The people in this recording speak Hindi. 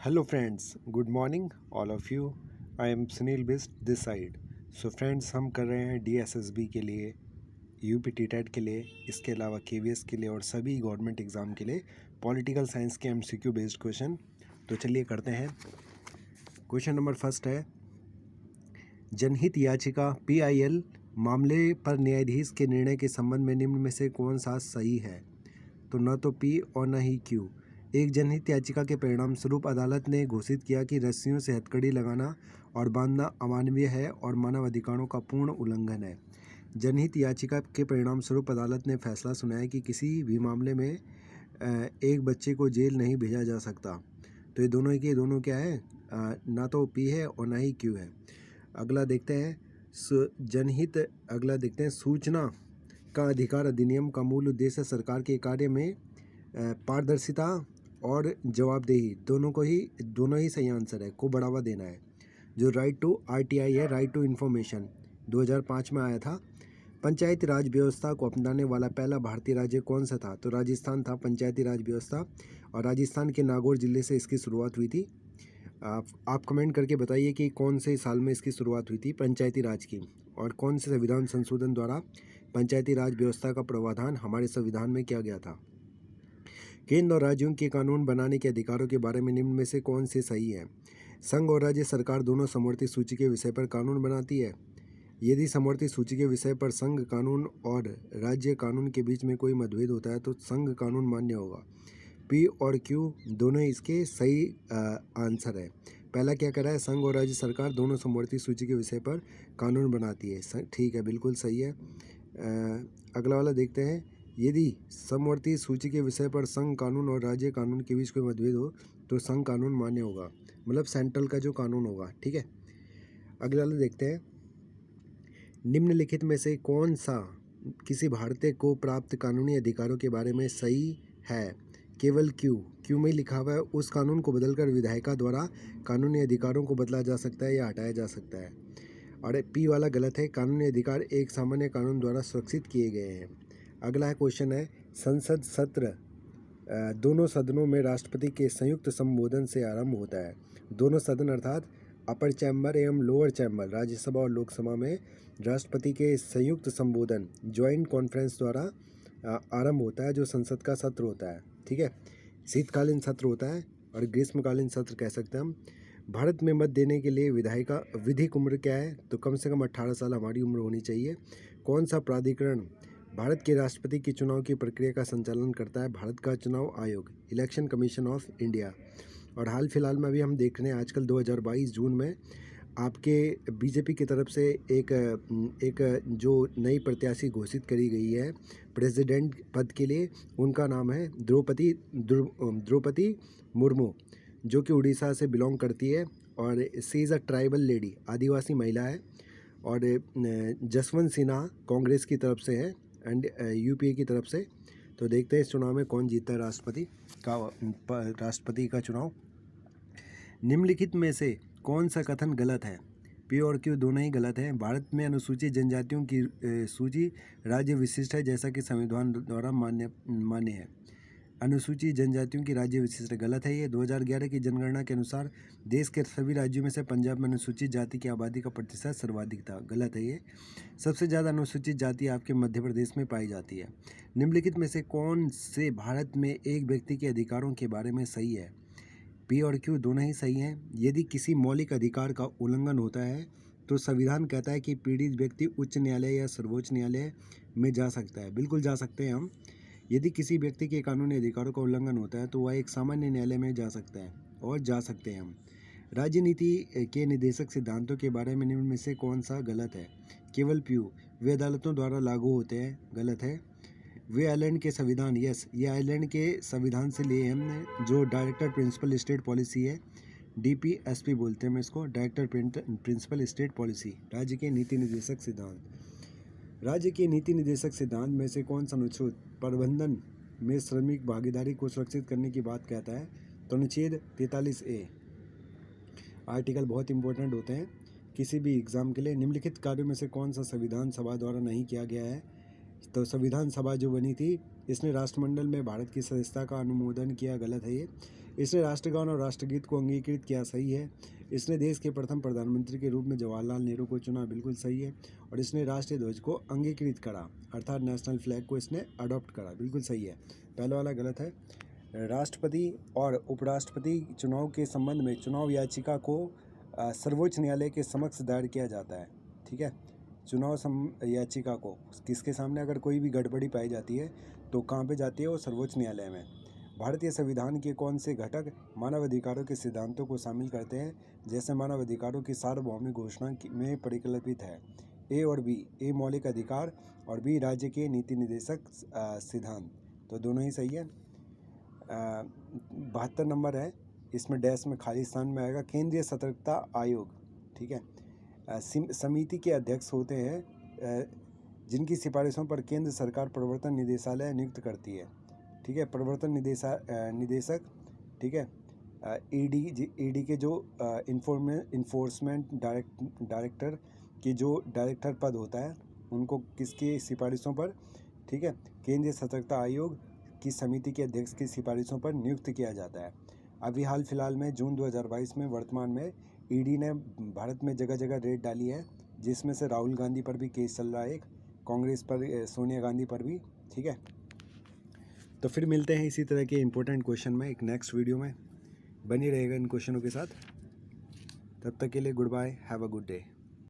Hello friends, good morning all of you. I am Sunil Bist this side. So friends, हम कर रहे हैं DSSB के लिए, यूपी टीटेट के लिए, इसके अलावा KVS के लिए और सभी गवर्नमेंट एग्ज़ाम के लिए पॉलिटिकल साइंस के MCQ बेस्ड क्वेश्चन। तो चलिए करते हैं। क्वेश्चन नंबर फर्स्ट है, जनहित याचिका PIL मामले पर न्यायाधीश के निर्णय के संबंध में निम्न में से कौन सा सही है? तो न तो P और न ही Q। एक जनहित याचिका के परिणाम स्वरूप अदालत ने घोषित किया कि रस्सियों से हथकड़ी लगाना और बांधना अमानवीय है और मानव अधिकारों का पूर्ण उल्लंघन है। जनहित याचिका के परिणाम स्वरूप अदालत ने फैसला सुनाया कि किसी भी मामले में एक बच्चे को जेल नहीं भेजा जा सकता। तो ये दोनों क्या है? ना तो P है और ना ही Q है। अगला देखते हैं सूचना का अधिकार अधिनियम का मूल उद्देश्य सरकार के कार्य में पारदर्शिता और जवाबदेही दोनों ही सही आंसर है को बढ़ावा देना है। जो राइट टू RTI है, राइट टू इन्फॉर्मेशन, 2005 में आया था। पंचायती राज व्यवस्था को अपनाने वाला पहला भारतीय राज्य कौन सा था? तो राजस्थान था पंचायती राज व्यवस्था, और राजस्थान के नागौर जिले से इसकी शुरुआत हुई थी। आप कमेंट करके बताइए कि कौन से साल में इसकी शुरुआत हुई थी पंचायती राज की, और कौन से संविधान संशोधन द्वारा पंचायती राज व्यवस्था का प्रावधान हमारे संविधान में किया गया था। केंद्र और राज्यों के कानून बनाने के अधिकारों के बारे में निम्न में से कौन से सही है? संघ और राज्य सरकार दोनों समवर्ती सूची के विषय पर कानून बनाती है। यदि समवर्ती सूची के विषय पर संघ कानून और राज्य कानून के बीच में कोई मतभेद होता है तो संघ कानून मान्य होगा। P और Q दोनों इसके सही आंसर है। पहला क्या कह रहा है? संघ और राज्य सरकार दोनों समवर्ती सूची के विषय पर कानून बनाती है। ठीक है, बिल्कुल सही है। अगला वाला देखते हैं। यदि समवर्ती सूची के विषय पर संघ कानून और राज्य कानून के बीच कोई मतभेद हो तो संघ कानून मान्य होगा, मतलब सेंट्रल का जो कानून होगा। ठीक है, अगला वाला देखते हैं। निम्नलिखित में से कौन सा किसी भारतीय को प्राप्त कानूनी अधिकारों के बारे में सही है? केवल क्यू में लिखा हुआ है उस कानून को बदलकर विधायिका द्वारा कानूनी अधिकारों को बदला जा सकता है या हटाया जा सकता है। और P वाला गलत है, कानूनी अधिकार एक सामान्य कानून द्वारा सुरक्षित किए गए हैं। अगला क्वेश्चन है, संसद सत्र दोनों सदनों में राष्ट्रपति के संयुक्त संबोधन से आरंभ होता है। दोनों सदन अर्थात अपर चैम्बर एवं लोअर चैम्बर, राज्यसभा और लोकसभा में राष्ट्रपति के संयुक्त संबोधन ज्वाइंट कॉन्फ्रेंस द्वारा आरंभ होता है, जो संसद का सत्र होता है। ठीक है, शीतकालीन सत्र होता है और ग्रीष्मकालीन सत्र कह सकते हैं हम। भारत में मत देने के लिए विधिक उम्र क्या है? तो कम से कम 18 साल हमारी उम्र होनी चाहिए। कौन सा प्राधिकरण भारत के राष्ट्रपति के चुनाव की प्रक्रिया का संचालन करता है? भारत का चुनाव आयोग, इलेक्शन कमीशन ऑफ इंडिया। और हाल फिलहाल में अभी हम देख रहे हैं आजकल 2022 जून में आपके बीजेपी की तरफ से एक जो नई प्रत्याशी घोषित करी गई है प्रेसिडेंट पद के लिए, उनका नाम है द्रौपदी मुर्मू, जो कि उड़ीसा से बिलोंग करती है और सी इज़ अ ट्राइबल लेडी, आदिवासी महिला है। और जसवंत सिन्हा कांग्रेस की तरफ से है एंड UPA की तरफ से। तो देखते हैं इस चुनाव में कौन जीतता है राष्ट्रपति का चुनाव। निम्नलिखित में से कौन सा कथन गलत है? P और Q दोनों ही गलत हैं। भारत में अनुसूचित जनजातियों की सूची राज्य विशिष्ट है, जैसा कि संविधान द्वारा मान्य है। अनुसूचित जनजातियों की राज्य विशिष्ट गलत है। ये 2011 की जनगणना के अनुसार देश के सभी राज्यों में से पंजाब में अनुसूचित जाति की आबादी का प्रतिशत सर्वाधिक था। गलत है ये। सबसे ज़्यादा अनुसूचित जाति आपके मध्य प्रदेश में पाई जाती है। निम्नलिखित में से कौन से भारत में एक व्यक्ति के अधिकारों के बारे में सही है? P और Q दोनों ही सही हैं। यदि किसी मौलिक अधिकार का उल्लंघन होता है तो संविधान कहता है कि पीड़ित व्यक्ति उच्च न्यायालय या सर्वोच्च न्यायालय में जा सकता है। बिल्कुल जा सकते हैं हम। यदि किसी व्यक्ति के कानूनी अधिकारों का उल्लंघन होता है तो वह एक सामान्य न्यायालय में जा सकता है और जा सकते हैं हम। राजनीति के निर्देशक सिद्धांतों के बारे में निम्न में से कौन सा गलत है? केवल Q, वे अदालतों द्वारा लागू होते हैं। गलत है। वे आयरलैंड के संविधान, यस, ये आयरलैंड के संविधान से लिए हमने, जो डायरेक्टर प्रिंसिपल स्टेट पॉलिसी है, DPSP बोलते हैं हम इसको, डायरेक्टर प्रिंसिपल स्टेट पॉलिसी, राज्य के नीति निर्देशक सिद्धांत। राज्य के नीति निर्देशक सिद्धांत में से कौन सा अनुच्छेद प्रबंधन में श्रमिक भागीदारी को सुरक्षित करने की बात कहता है? तो अनुच्छेद 43A। आर्टिकल बहुत इंपॉर्टेंट होते हैं किसी भी एग्जाम के लिए। निम्नलिखित कार्यों में से कौन सा संविधान सभा द्वारा नहीं किया गया है? तो संविधान सभा जो बनी थी इसने राष्ट्रमंडल में भारत की सदस्यता का अनुमोदन किया, गलत है ये। इसने राष्ट्रगान और राष्ट्रगीत को अंगीकृत किया, सही है। इसने देश के प्रथम प्रधानमंत्री के रूप में जवाहरलाल नेहरू को चुना, बिल्कुल सही है। और इसने राष्ट्रीय ध्वज को अंगीकृत करा, अर्थात नेशनल फ्लैग को इसने अडॉप्ट करा, बिल्कुल सही है। पहला वाला गलत है। राष्ट्रपति और उपराष्ट्रपति चुनाव के संबंध में चुनाव याचिका को सर्वोच्च न्यायालय के समक्ष दायर किया जाता है, ठीक है। चुनाव याचिका को किसके सामने अगर कोई भी गड़बड़ी पाई जाती है तो कहाँ पे जाती है, वो सर्वोच्च न्यायालय में। भारतीय संविधान के कौन से घटक मानव अधिकारों के सिद्धांतों को शामिल करते हैं, जैसे मानव अधिकारों की सार्वभौमिक घोषणा में परिकल्पित है? ए और बी, ए मौलिक अधिकार और बी राज्य के नीति निर्देशक सिद्धांत, तो दोनों ही सही है। 72 नंबर है, इसमें डैश में खाली स्थान में आएगा केंद्रीय सतर्कता आयोग, ठीक है। समिति के अध्यक्ष होते हैं जिनकी सिफारिशों पर केंद्र सरकार प्रवर्तन निदेशालय नियुक्त करती है, ठीक है। प्रवर्तन निदेशक, ठीक है। ईडी के जो इन्फोर्समेंट डायरेक्टर के जो डायरेक्टर पद होता है उनको किसकी सिफारिशों पर, ठीक है, केंद्रीय सतर्कता आयोग की समिति के अध्यक्ष की सिफारिशों पर नियुक्त किया जाता है। अभी हाल फिलहाल में जून 2022 में वर्तमान में ईडी ने भारत में जगह जगह रेड डाली है, जिसमें से राहुल गांधी पर भी केस चल रहा है, एक कांग्रेस पर, सोनिया गांधी पर भी, ठीक है। तो फिर मिलते हैं इसी तरह के इम्पोर्टेंट क्वेश्चन में एक नेक्स्ट वीडियो में, बनी रहेगा इन क्वेश्चनों के साथ। तब तक के लिए goodbye, have a good day.